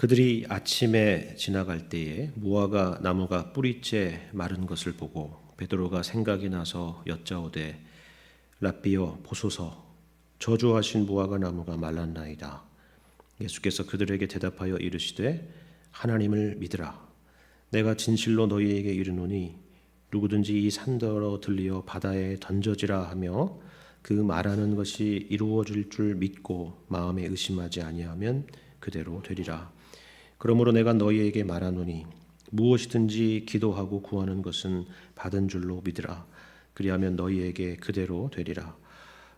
그들이 아침에 지나갈 때에 무화과 나무가 뿌리째 마른 것을 보고 베드로가 생각이 나서 여짜오되 랍비여 보소서 저주하신 무화과 나무가 말랐나이다. 예수께서 그들에게 대답하여 이르시되 하나님을 믿으라. 내가 진실로 너희에게 이르노니 누구든지 이 산더러 들리어 바다에 던져지라 하며 그 말하는 것이 이루어질 줄 믿고 마음에 의심하지 아니하면 그대로 되리라. 그러므로 내가 너희에게 말하노니 무엇이든지 기도하고 구하는 것은 받은 줄로 믿으라. 그리하면 너희에게 그대로 되리라.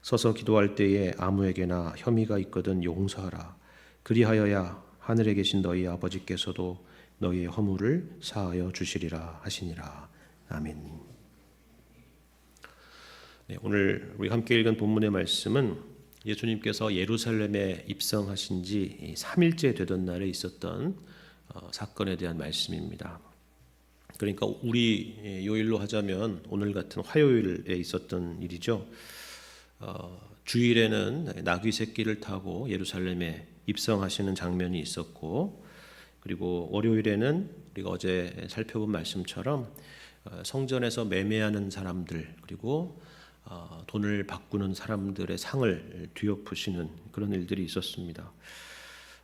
서서 기도할 때에 아무에게나 혐의가 있거든 용서하라. 그리하여야 하늘에 계신 너희 아버지께서도 너희의 허물을 사하여 주시리라 하시니라. 아멘. 네, 오늘 우리 함께 읽은 본문의 말씀은 예수님께서 예루살렘에 입성하신 지 3일째 되던 날에 있었던 사건에 대한 말씀입니다. 그러니까 우리 요일로 하자면 오늘 같은 화요일에 있었던 일이죠. 주일에는 나귀 새끼를 타고 예루살렘에 입성하시는 장면이 있었고, 그리고 월요일에는 우리가 어제 살펴본 말씀처럼 성전에서 매매하는 사람들, 그리고 돈을 바꾸는 사람들의 상을 뒤엎으시는 그런 일들이 있었습니다.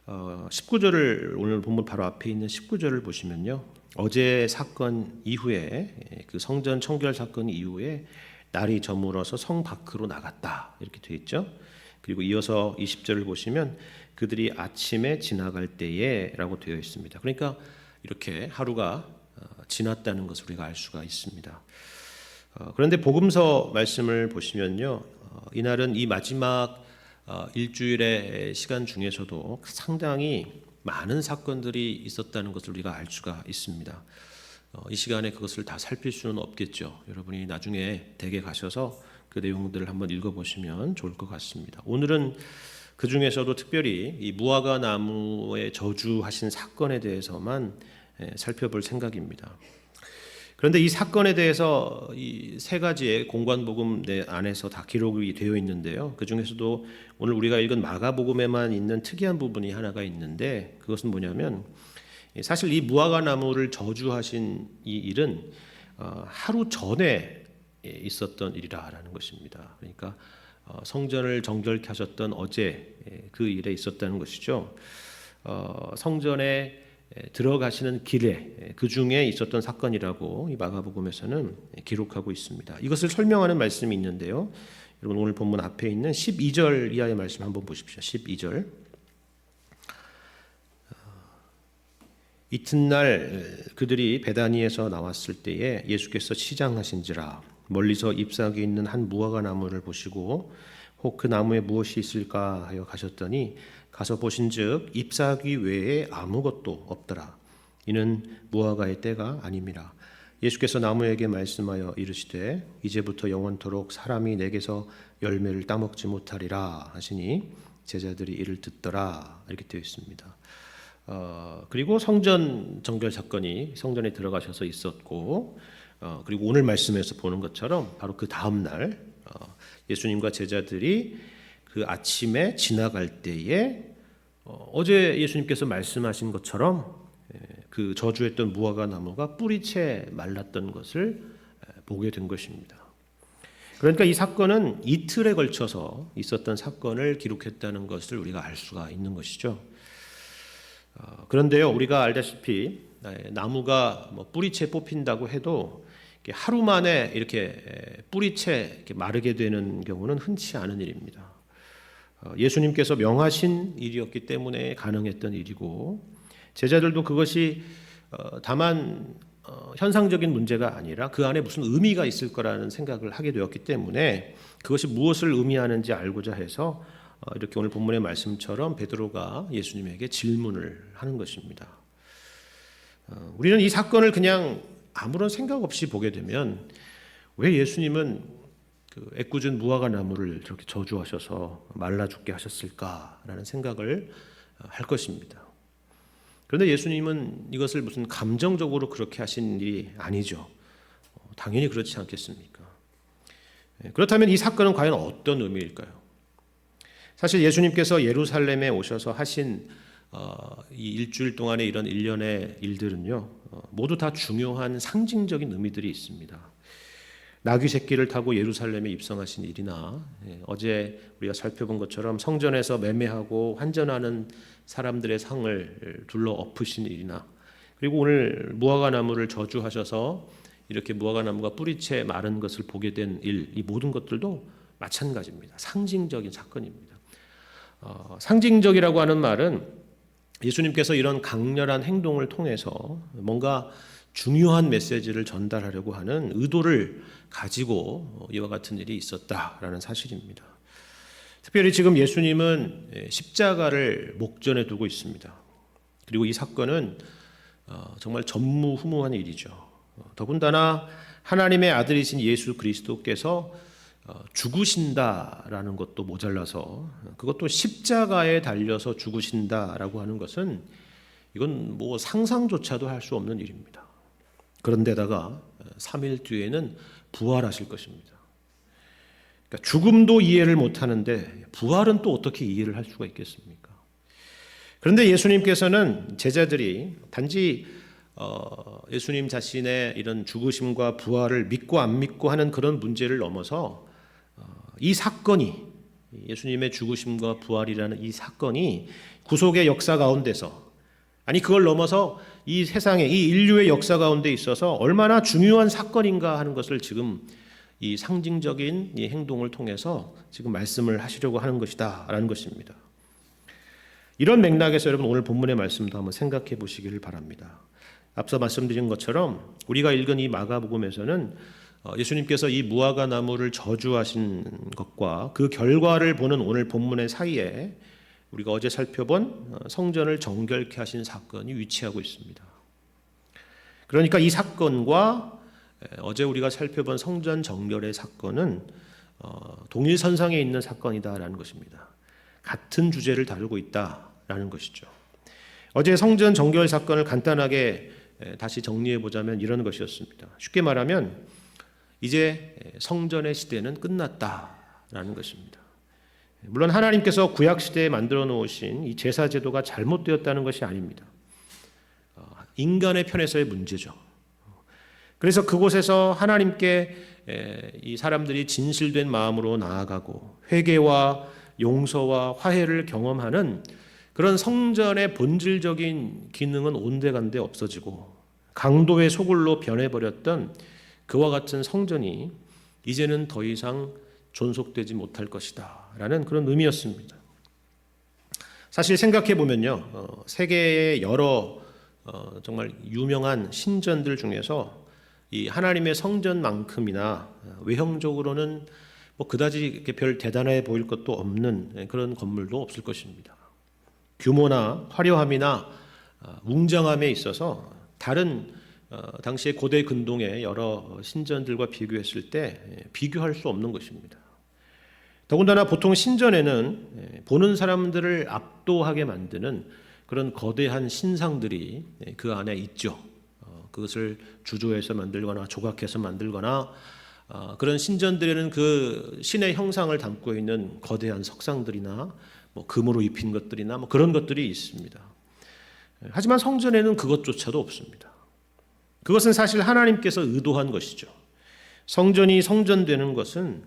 19절을 오늘 본문 바로 앞에 있는 19절을 보시면요, 어제 사건 이후에 그 성전 청결 사건 이후에 날이 저물어서 성 밖으로 나갔다 이렇게 되어 있죠. 그리고 이어서 20절을 보시면 그들이 아침에 지나갈 때에 라고 되어 있습니다. 그러니까 이렇게 하루가 지났다는 것을 우리가 알 수가 있습니다. 그런데 복음서 말씀을 보시면요, 이날은 이 마지막 일주일의 시간 중에서도 상당히 많은 사건들이 있었다는 것을 우리가 알 수가 있습니다. 이 시간에 그것을 다 살필 수는 없겠죠. 여러분이 나중에 댁에 가셔서 그 내용들을 한번 읽어보시면 좋을 것 같습니다. 오늘은 그 중에서도 특별히 이 무화과 나무에 저주하신 사건에 대해서만 살펴볼 생각입니다. 그런데 이 사건에 대해서 이 세 가지의 공관복음 안에서 다 기록이 되어 있는데요. 그 중에서도 오늘 우리가 읽은 마가복음에만 있는 특이한 부분이 하나가 있는데, 그것은 뭐냐면 사실 이 무화과 나무를 저주하신 이 일은 하루 전에 있었던 일이라는 것입니다. 그러니까 성전을 정결케 하셨던 어제 그 일에 있었다는 것이죠. 성전에 들어가시는 길에 그 중에 있었던 사건이라고 이 마가복음에서는 기록하고 있습니다. 이것을 설명하는 말씀이 있는데요. 여러분 오늘 본문 앞에 있는 12절 이하의 말씀 한번 보십시오. 12절. 이튿날 그들이 베다니에서 나왔을 때에 예수께서 시장하신지라 멀리서 잎사귀 있는 한 무화과 나무를 보시고 혹 그 나무에 무엇이 있을까 하여 가셨더니 가서 보신즉 잎사귀 외에 아무것도 없더라. 이는 무화과의 때가 아님이라. 예수께서 나무에게 말씀하여 이르시되 이제부터 영원토록 사람이 내게서 열매를 따먹지 못하리라 하시니 제자들이 이를 듣더라. 이렇게 되어 있습니다. 그리고 성전 정결 사건이 성전에 들어가셔서 있었고, 그리고 오늘 말씀에서 보는 것처럼 바로 그 다음 날 예수님과 제자들이 그 아침에 지나갈 때에 어제 예수님께서 말씀하신 것처럼 그 저주했던 무화과 나무가 뿌리채 말랐던 것을 보게 된 것입니다. 그러니까 이 사건은 이틀에 걸쳐서 있었던 사건을 기록했다는 것을 우리가 알 수가 있는 것이죠. 그런데요, 우리가 알다시피 나무가 뿌리채 뽑힌다고 해도 하루 만에 이렇게 뿌리채 이렇게 마르게 되는 경우는 흔치 않은 일입니다. 예수님께서 명하신 일이었기 때문에 가능했던 일이고, 제자들도 그것이 다만 현상적인 문제가 아니라 그 안에 무슨 의미가 있을 거라는 생각을 하게 되었기 때문에 그것이 무엇을 의미하는지 알고자 해서 이렇게 오늘 본문의 말씀처럼 베드로가 예수님에게 질문을 하는 것입니다. 우리는 이 사건을 그냥 아무런 생각 없이 보게 되면 왜 예수님은 그 애꿎은 무화과 나무를 저렇게 저주하셔서 말라 죽게 하셨을까라는 생각을 할 것입니다. 그런데 예수님은 이것을 무슨 감정적으로 그렇게 하신 일이 아니죠. 당연히 그렇지 않겠습니까? 그렇다면 이 사건은 과연 어떤 의미일까요? 사실 예수님께서 예루살렘에 오셔서 하신 이 일주일 동안의 이런 일련의 일들은요, 모두 다 중요한 상징적인 의미들이 있습니다. 나귀 새끼를 타고 예루살렘에 입성하신 일이나 어제 우리가 살펴본 것처럼 성전에서 매매하고 환전하는 사람들의 상을 둘러 엎으신 일이나, 그리고 오늘 무화과 나무를 저주하셔서 이렇게 무화과 나무가 뿌리채 마른 것을 보게 된 일, 이 모든 것들도 마찬가지입니다. 상징적인 사건입니다. 상징적이라고 하는 말은 예수님께서 이런 강렬한 행동을 통해서 뭔가 중요한 메시지를 전달하려고 하는 의도를 가지고 이와 같은 일이 있었다라는 사실입니다. 특별히 지금 예수님은 십자가를 목전에 두고 있습니다. 그리고 이 사건은 정말 전무후무한 일이죠. 더군다나 하나님의 아들이신 예수 그리스도께서 죽으신다라는 것도 모자라서, 그것도 십자가에 달려서 죽으신다라고 하는 것은 이건 뭐 상상조차도 할 수 없는 일입니다. 그런데다가 3일 뒤에는 부활하실 것입니다. 그러니까 죽음도 이해를 못하는데 부활은 또 어떻게 이해를 할 수가 있겠습니까? 그런데 예수님께서는 제자들이 단지 예수님 자신의 이런 죽으심과 부활을 믿고 안 믿고 하는 그런 문제를 넘어서 이 사건이, 예수님의 죽으심과 부활이라는 이 사건이 구속의 역사 가운데서, 아니 그걸 넘어서 이 세상에, 이 인류의 역사 가운데 있어서 얼마나 중요한 사건인가 하는 것을 지금 이 상징적인 이 행동을 통해서 지금 말씀을 하시려고 하는 것이다 라는 것입니다. 이런 맥락에서 여러분 오늘 본문의 말씀도 한번 생각해 보시기를 바랍니다. 앞서 말씀드린 것처럼 우리가 읽은 이 마가복음에서는 예수님께서 이 무화과 나무를 저주하신 것과 그 결과를 보는 오늘 본문의 사이에 우리가 어제 살펴본 성전을 정결케 하신 사건이 위치하고 있습니다. 그러니까 이 사건과 어제 우리가 살펴본 성전 정결의 사건은 동일선상에 있는 사건이다라는 것입니다. 같은 주제를 다루고 있다라는 것이죠. 어제 성전 정결 사건을 간단하게 다시 정리해 보자면 이런 것이었습니다. 쉽게 말하면 이제 성전의 시대는 끝났다라는 것입니다. 물론 하나님께서 구약 시대에 만들어 놓으신 이 제사 제도가 잘못되었다는 것이 아닙니다. 인간의 편에서의 문제죠. 그래서 그곳에서 하나님께 이 사람들이 진실된 마음으로 나아가고 회개와 용서와 화해를 경험하는 그런 성전의 본질적인 기능은 온데간데 없어지고 강도의 소굴로 변해버렸던 그와 같은 성전이 이제는 더 이상 존속되지 못할 것이다 라는 그런 의미였습니다. 사실 생각해 보면요, 세계의 여러 정말 유명한 신전들 중에서 이 하나님의 성전만큼이나 외형적으로는 뭐 그다지 이렇게 별 대단해 보일 것도 없는 그런 건물도 없을 것입니다. 규모나 화려함이나 웅장함에 있어서 다른 당시의 고대 근동의 여러 신전들과 비교했을 때 비교할 수 없는 것입니다. 더군다나 보통 신전에는 보는 사람들을 압도하게 만드는 그런 거대한 신상들이 그 안에 있죠. 그것을 주조해서 만들거나 조각해서 만들거나 그런 신전들에는 그 신의 형상을 담고 있는 거대한 석상들이나 뭐 금으로 입힌 것들이나 뭐 그런 것들이 있습니다. 하지만 성전에는 그것조차도 없습니다. 그것은 사실 하나님께서 의도한 것이죠. 성전이 성전되는 것은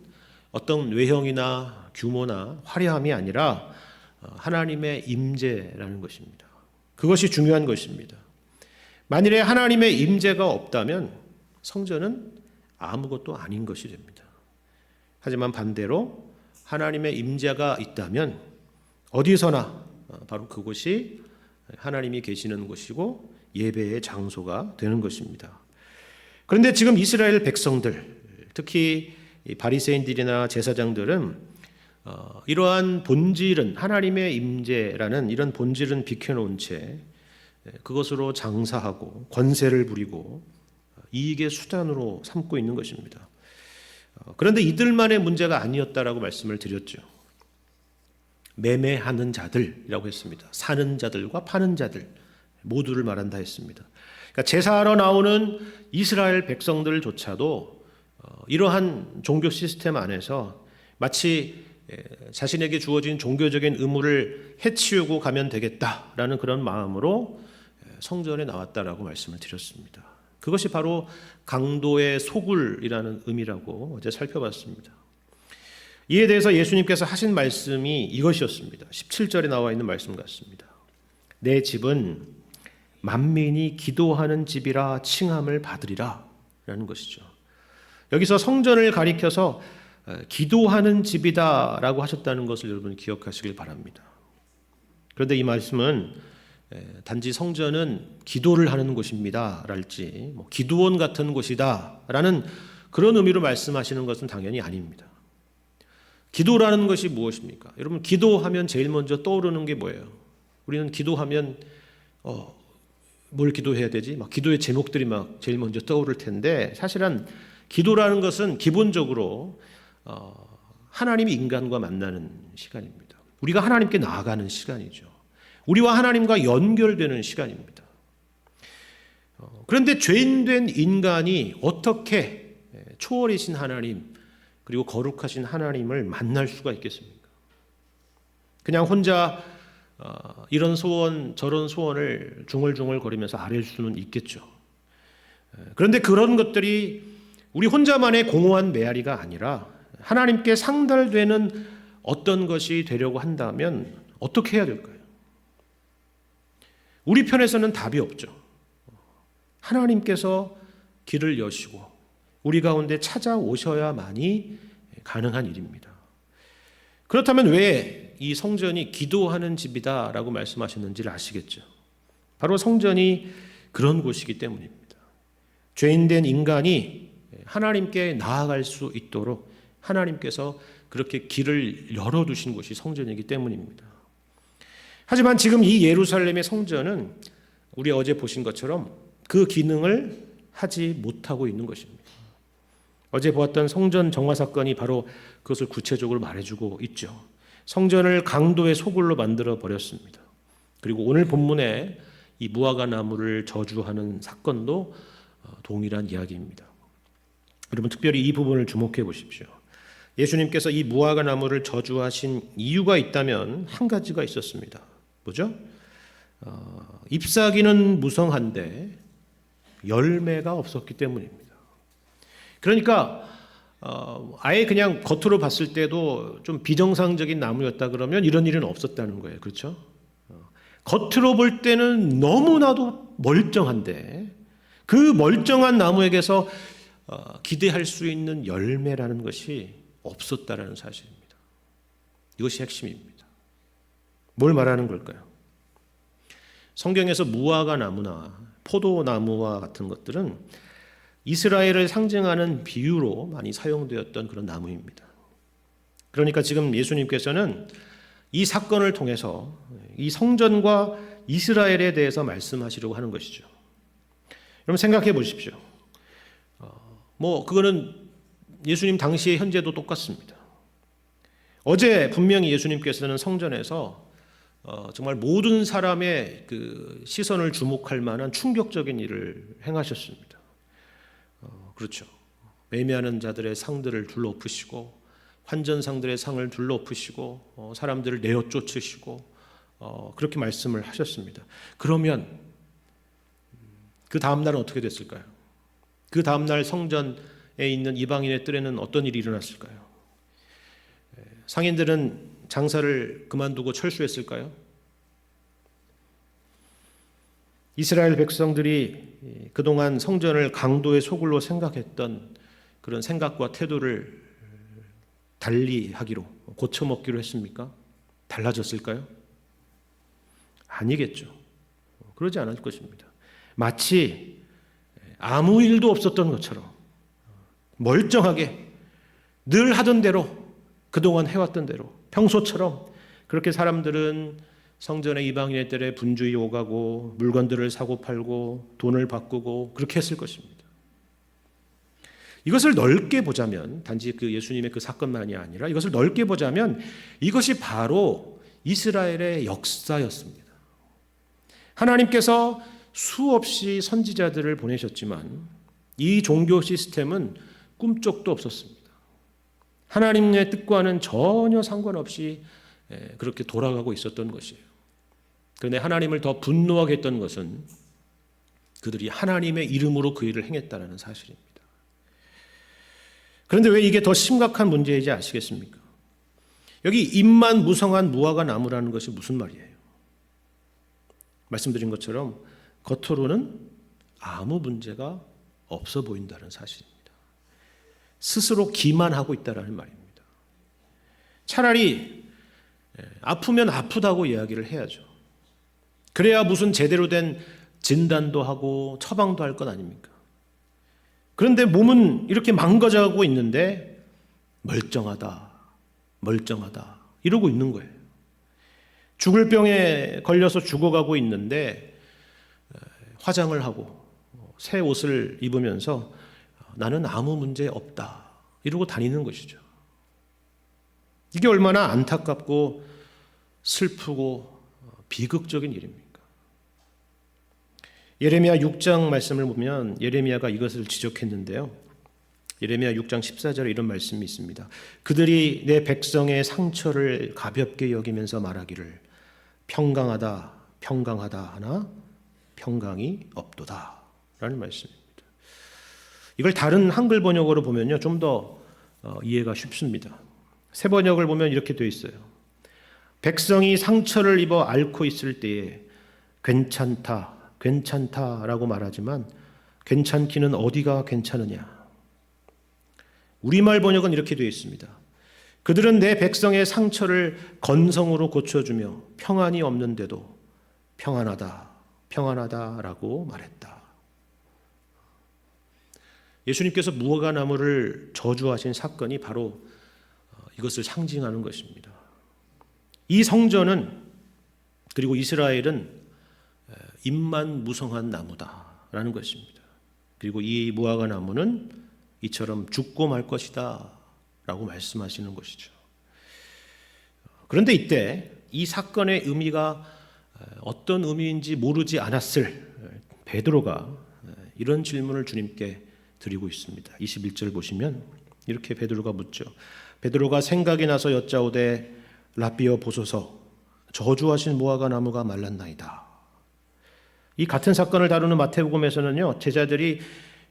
어떤 외형이나 규모나 화려함이 아니라 하나님의 임재라는 것입니다. 그것이 중요한 것입니다. 만일에 하나님의 임재가 없다면 성전은 아무것도 아닌 것이 됩니다. 하지만 반대로 하나님의 임재가 있다면 어디서나 바로 그곳이 하나님이 계시는 곳이고 예배의 장소가 되는 것입니다. 그런데 지금 이스라엘 백성들, 특히 바리새인들이나 제사장들은 이러한 본질은, 하나님의 임재라는 이런 본질은 비켜놓은 채 그것으로 장사하고 권세를 부리고 이익의 수단으로 삼고 있는 것입니다. 그런데 이들만의 문제가 아니었다라고 말씀을 드렸죠. 매매하는 자들이라고 했습니다. 사는 자들과 파는 자들 모두를 말한다 했습니다. 그러니까 제사하러 나오는 이스라엘 백성들조차도 이러한 종교 시스템 안에서 마치 자신에게 주어진 종교적인 의무를 해치우고 가면 되겠다라는 그런 마음으로 성전에 나왔다라고 말씀을 드렸습니다. 그것이 바로 강도의 소굴이라는 의미라고 어제 살펴봤습니다. 이에 대해서 예수님께서 하신 말씀이 이것이었습니다. 17절에 나와 있는 말씀 같습니다. 내 집은 만민이 기도하는 집이라 칭함을 받으리라 라는 것이죠. 여기서 성전을 가리켜서 기도하는 집이다라고 하셨다는 것을 여러분 기억하시길 바랍니다. 그런데 이 말씀은 단지 성전은 기도를 하는 곳입니다 랄지 기도원 같은 곳이다 라는 그런 의미로 말씀하시는 것은 당연히 아닙니다. 기도라는 것이 무엇입니까? 여러분, 기도하면 제일 먼저 떠오르는 게 뭐예요? 우리는 기도하면 뭘 기도해야 되지? 기도의 제목들이 제일 먼저 떠오를 텐데, 사실은 기도라는 것은 기본적으로 하나님이 인간과 만나는 시간입니다. 우리가 하나님께 나아가는 시간이죠. 우리와 하나님과 연결되는 시간입니다. 그런데 죄인된 인간이 어떻게 초월이신 하나님 그리고 거룩하신 하나님을 만날 수가 있겠습니까? 그냥 혼자 이런 소원 저런 소원을 중얼중얼 거리면서 아뢰 수는 있겠죠. 그런데 그런 것들이 우리 혼자만의 공허한 메아리가 아니라 하나님께 상달되는 어떤 것이 되려고 한다면 어떻게 해야 될까요? 우리 편에서는 답이 없죠. 하나님께서 길을 여시고 우리 가운데 찾아오셔야만이 가능한 일입니다. 그렇다면 왜 이 성전이 기도하는 집이다라고 말씀하셨는지를 아시겠죠? 바로 성전이 그런 곳이기 때문입니다. 죄인된 인간이 하나님께 나아갈 수 있도록 하나님께서 그렇게 길을 열어두신 곳이 성전이기 때문입니다. 하지만 지금 이 예루살렘의 성전은 우리 어제 보신 것처럼 그 기능을 하지 못하고 있는 것입니다. 어제 보았던 성전 정화 사건이 바로 그것을 구체적으로 말해주고 있죠. 성전을 강도의 소굴로 만들어 버렸습니다. 그리고 오늘 본문에 이 무화과 나무를 저주하는 사건도 동일한 이야기입니다. 여러분, 특별히 이 부분을 주목해 보십시오. 예수님께서 이 무화과 나무를 저주하신 이유가 있다면 한 가지가 있었습니다. 뭐죠? 잎사귀는 무성한데 열매가 없었기 때문입니다. 그러니까 아예 그냥 겉으로 봤을 때도 좀 비정상적인 나무였다 그러면 이런 일은 없었다는 거예요. 그렇죠? 겉으로 볼 때는 너무나도 멀쩡한데 그 멀쩡한 나무에게서 기대할 수 있는 열매라는 것이 없었다라는 사실입니다. 이것이 핵심입니다. 뭘 말하는 걸까요? 성경에서 무화과 나무나 포도나무와 같은 것들은 이스라엘을 상징하는 비유로 많이 사용되었던 그런 나무입니다. 그러니까 지금 예수님께서는 이 사건을 통해서 이 성전과 이스라엘에 대해서 말씀하시려고 하는 것이죠. 여러분, 생각해 보십시오. 그거는 예수님 당시의 현재도 똑같습니다. 어제 분명히 예수님께서는 성전에서 정말 모든 사람의 그 시선을 주목할 만한 충격적인 일을 행하셨습니다. 그렇죠. 매매하는 자들의 상들을 둘러엎으시고 환전상들의 상을 둘러엎으시고 사람들을 내어 쫓으시고 그렇게 말씀을 하셨습니다. 그러면 그 다음 날은 어떻게 됐을까요? 그 다음 날 성전에 있는 이방인의 뜰에는 어떤 일이 일어났을까요? 상인들은 장사를 그만두고 철수했을까요? 이스라엘 백성들이 그동안 성전을 강도의 소굴로 생각했던 그런 생각과 태도를 달리하기로 고쳐먹기로 했습니까? 달라졌을까요? 아니겠죠. 그러지 않을 것입니다. 마치 아무 일도 없었던 것처럼 멀쩡하게 늘 하던 대로 그동안 해왔던 대로 평소처럼 그렇게 사람들은 성전의 이방인의 뜰에 분주히 오가고 물건들을 사고 팔고 돈을 바꾸고 그렇게 했을 것입니다. 이것을 넓게 보자면 단지 그 예수님의 그 사건만이 아니라 이것을 넓게 보자면 이것이 바로 이스라엘의 역사였습니다. 하나님께서 수없이 선지자들을 보내셨지만 이 종교 시스템은 꿈쩍도 없었습니다. 하나님의 뜻과는 전혀 상관없이 그렇게 돌아가고 있었던 것이에요. 그런데 하나님을 더 분노하게 했던 것은 그들이 하나님의 이름으로 그 일을 행했다는 사실입니다. 그런데 왜 이게 더 심각한 문제이지 아시겠습니까? 여기 잎만 무성한 무화과 나무라는 것이 무슨 말이에요? 말씀드린 것처럼 겉으로는 아무 문제가 없어 보인다는 사실입니다. 스스로 기만하고 있다는 말입니다. 차라리 아프면 아프다고 이야기를 해야죠. 그래야 무슨 제대로 된 진단도 하고 처방도 할 것 아닙니까? 그런데 몸은 이렇게 망가져가고 있는데 멀쩡하다 이러고 있는 거예요. 죽을 병에 걸려서 죽어가고 있는데 화장을 하고 새 옷을 입으면서 나는 아무 문제 없다 이러고 다니는 것이죠. 이게 얼마나 안타깝고 슬프고 비극적인 일입니까? 예레미야 6장 말씀을 보면 예레미야가 이것을 지적했는데요. 예레미야 6장 14절에 이런 말씀이 있습니다. 그들이 내 백성의 상처를 가볍게 여기면서 말하기를 평강하다 하나 평강이 없도다 라는 말씀입니다. 이걸 다른 한글 번역으로 보면요 좀 더 이해가 쉽습니다. 새 번역을 보면 이렇게 되어 있어요. 백성이 상처를 입어 앓고 있을 때에 괜찮다라고 말하지만 괜찮기는 어디가 괜찮으냐. 우리말 번역은 이렇게 되어 있습니다. 그들은 내 백성의 상처를 건성으로 고쳐주며 평안이 없는데도 평안하다라고 말했다. 예수님께서 무화과 나무를 저주하신 사건이 바로 이것을 상징하는 것입니다. 이 성전은 그리고 이스라엘은 잎만 무성한 나무다라는 것입니다. 그리고 이 무화과 나무는 이처럼 죽고 말 것이다 라고 말씀하시는 것이죠. 그런데 이때 이 사건의 의미가 어떤 의미인지 모르지 않았을 베드로가 이런 질문을 주님께 드리고 있습니다. 21절 보시면 이렇게 베드로가 묻죠. 베드로가 생각이 나서 여짜오되 라비어 보소서 저주하신 무화과 나무가 말랐나이다. 이 같은 사건을 다루는 마태복음에서는요 제자들이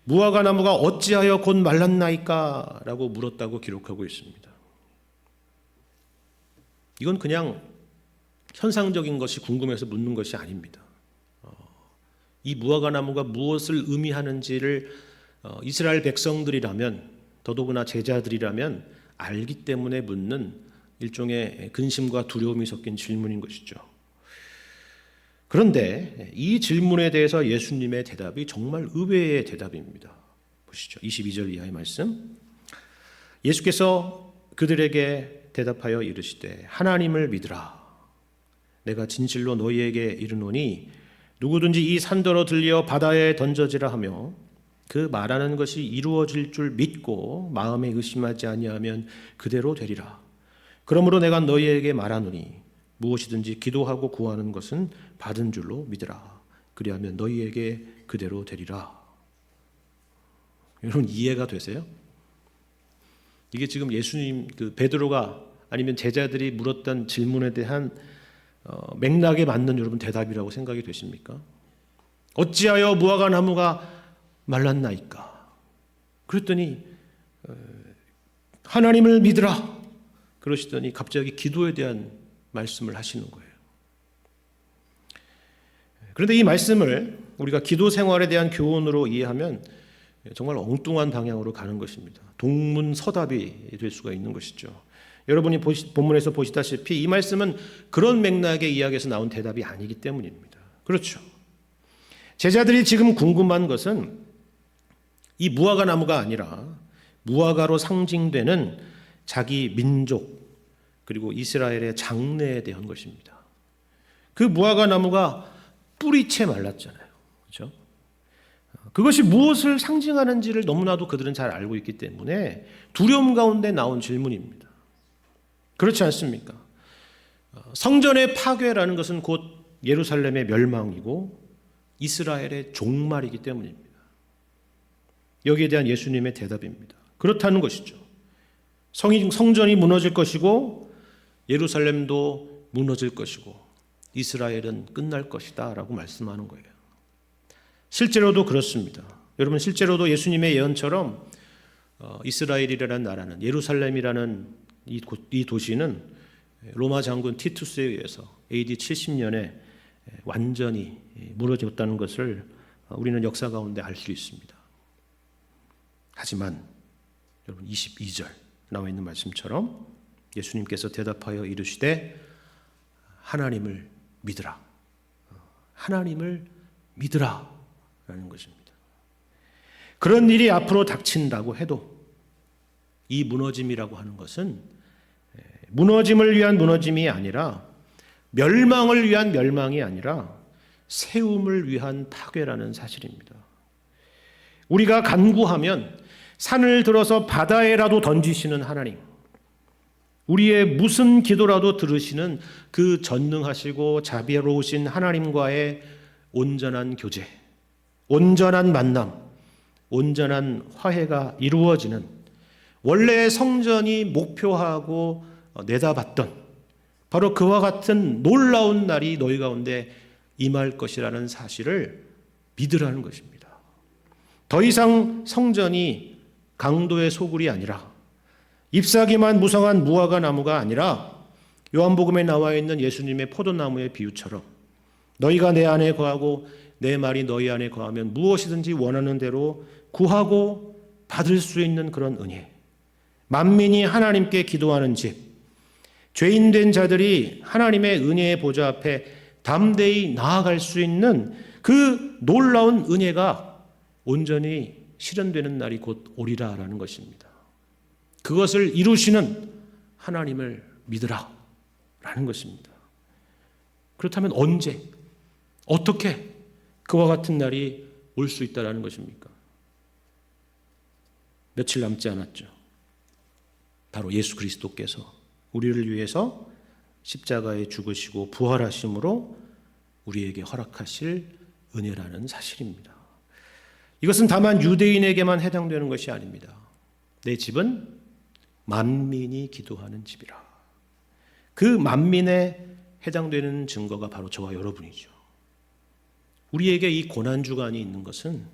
무화과 나무가 어찌하여 곧 말랐나이까 라고 물었다고 기록하고 있습니다. 이건 그냥 현상적인 것이 궁금해서 묻는 것이 아닙니다. 이 무화과 나무가 무엇을 의미하는지를 이스라엘 백성들이라면 더더구나 제자들이라면 알기 때문에 묻는 일종의 근심과 두려움이 섞인 질문인 것이죠. 그런데 이 질문에 대해서 예수님의 대답이 정말 의외의 대답입니다. 보시죠. 22절 이하의 말씀. 예수께서 그들에게 대답하여 이르시되 하나님을 믿으라. 내가 진실로 너희에게 이르노니 누구든지 이 산더러 들려 바다에 던져지라 하며 그 말하는 것이 이루어질 줄 믿고 마음에 의심하지 아니하면 그대로 되리라. 그러므로 내가 너희에게 말하노니 무엇이든지 기도하고 구하는 것은 받은 줄로 믿으라. 그리하면 너희에게 그대로 되리라. 여러분 이해가 되세요? 이게 지금 예수님 베드로가 아니면 제자들이 물었던 질문에 대한 맥락에 맞는 여러분 대답이라고 생각이 되십니까? 어찌하여 무화과 나무가 말랐나이까? 그랬더니 하나님을 믿으라 그러시더니 갑자기 기도에 대한 말씀을 하시는 거예요. 그런데 이 말씀을 우리가 기도 생활에 대한 교훈으로 이해하면 정말 엉뚱한 방향으로 가는 것입니다. 동문서답이 될 수가 있는 것이죠. 여러분이 본문에서 보시다시피 이 말씀은 그런 맥락의 이야기에서 나온 대답이 아니기 때문입니다. 그렇죠. 제자들이 지금 궁금한 것은 이 무화과 나무가 아니라 무화과로 상징되는 자기 민족 그리고 이스라엘의 장래에 대한 것입니다. 그 무화과 나무가 뿌리채 말랐잖아요. 그렇죠? 그것이 무엇을 상징하는지를 너무나도 그들은 잘 알고 있기 때문에 두려움 가운데 나온 질문입니다. 그렇지 않습니까? 성전의 파괴라는 것은 곧 예루살렘의 멸망이고 이스라엘의 종말이기 때문입니다. 여기에 대한 예수님의 대답입니다. 그렇다는 것이죠. 성전이 무너질 것이고 예루살렘도 무너질 것이고 이스라엘은 끝날 것이다 라고 말씀하는 거예요. 실제로도 그렇습니다. 여러분, 실제로도 예수님의 예언처럼 이스라엘이라는 나라는, 예루살렘이라는 이 도시는 로마 장군 티투스에 의해서 AD 70년에 완전히 무너졌다는 것을 우리는 역사 가운데 알 수 있습니다. 하지만 여러분, 22절 나와 있는 말씀처럼 예수님께서 대답하여 이르시되 하나님을 믿으라. 하나님을 믿으라 라는 것입니다. 그런 일이 앞으로 닥친다고 해도 이 무너짐이라고 하는 것은 무너짐을 위한 무너짐이 아니라, 멸망을 위한 멸망이 아니라 세움을 위한 파괴라는 사실입니다. 우리가 간구하면 산을 들어서 바다에라도 던지시는 하나님, 우리의 무슨 기도라도 들으시는 그 전능하시고 자비로우신 하나님과의 온전한 교제, 온전한 만남, 온전한 화해가 이루어지는, 원래 성전이 목표하고 내다봤던 바로 그와 같은 놀라운 날이 너희 가운데 임할 것이라는 사실을 믿으라는 것입니다. 더 이상 성전이 강도의 소굴이 아니라, 잎사귀만 무성한 무화과 나무가 아니라, 요한복음에 나와 있는 예수님의 포도나무의 비유처럼 너희가 내 안에 거하고 내 말이 너희 안에 거하면 무엇이든지 원하는 대로 구하고 받을 수 있는 그런 은혜, 만민이 하나님께 기도하는 집, 죄인된 자들이 하나님의 은혜의 보좌 앞에 담대히 나아갈 수 있는 그 놀라운 은혜가 온전히 실현되는 날이 곧 오리라라는 것입니다. 그것을 이루시는 하나님을 믿으라 라는 것입니다. 그렇다면 언제, 어떻게 그와 같은 날이 올 수 있다라는 것입니까? 며칠 남지 않았죠. 바로 예수 그리스도께서 우리를 위해서 십자가에 죽으시고 부활하심으로 우리에게 허락하실 은혜라는 사실입니다. 이것은 다만 유대인에게만 해당되는 것이 아닙니다. 내 집은 만민이 기도하는 집이라. 그 만민에 해당되는 증거가 바로 저와 여러분이죠. 우리에게 이 고난주간이 있는 것은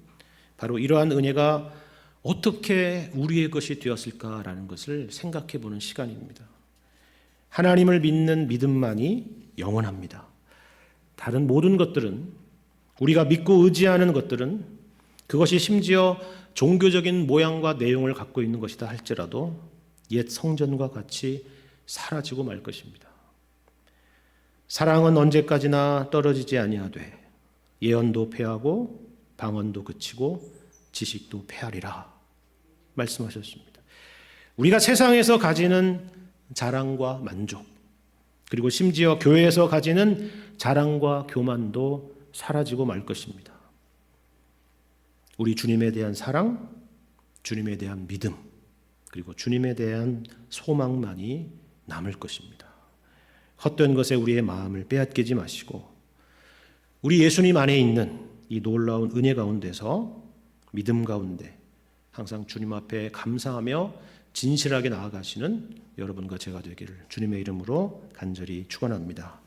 바로 이러한 은혜가 어떻게 우리의 것이 되었을까라는 것을 생각해 보는 시간입니다. 하나님을 믿는 믿음만이 영원합니다. 다른 모든 것들은, 우리가 믿고 의지하는 것들은, 그것이 심지어 종교적인 모양과 내용을 갖고 있는 것이다 할지라도 옛 성전과 같이 사라지고 말 것입니다. 사랑은 언제까지나 떨어지지 아니하되 예언도 패하고 방언도 그치고 지식도 패하리라 말씀하셨습니다. 우리가 세상에서 가지는 자랑과 만족, 그리고 심지어 교회에서 가지는 자랑과 교만도 사라지고 말 것입니다. 우리 주님에 대한 사랑, 주님에 대한 믿음, 그리고 주님에 대한 소망만이 남을 것입니다. 헛된 것에 우리의 마음을 빼앗기지 마시고 우리 예수님 안에 있는 이 놀라운 은혜 가운데서, 믿음 가운데 항상 주님 앞에 감사하며 진실하게 나아가시는 여러분과 제가 되기를 주님의 이름으로 간절히 축원합니다.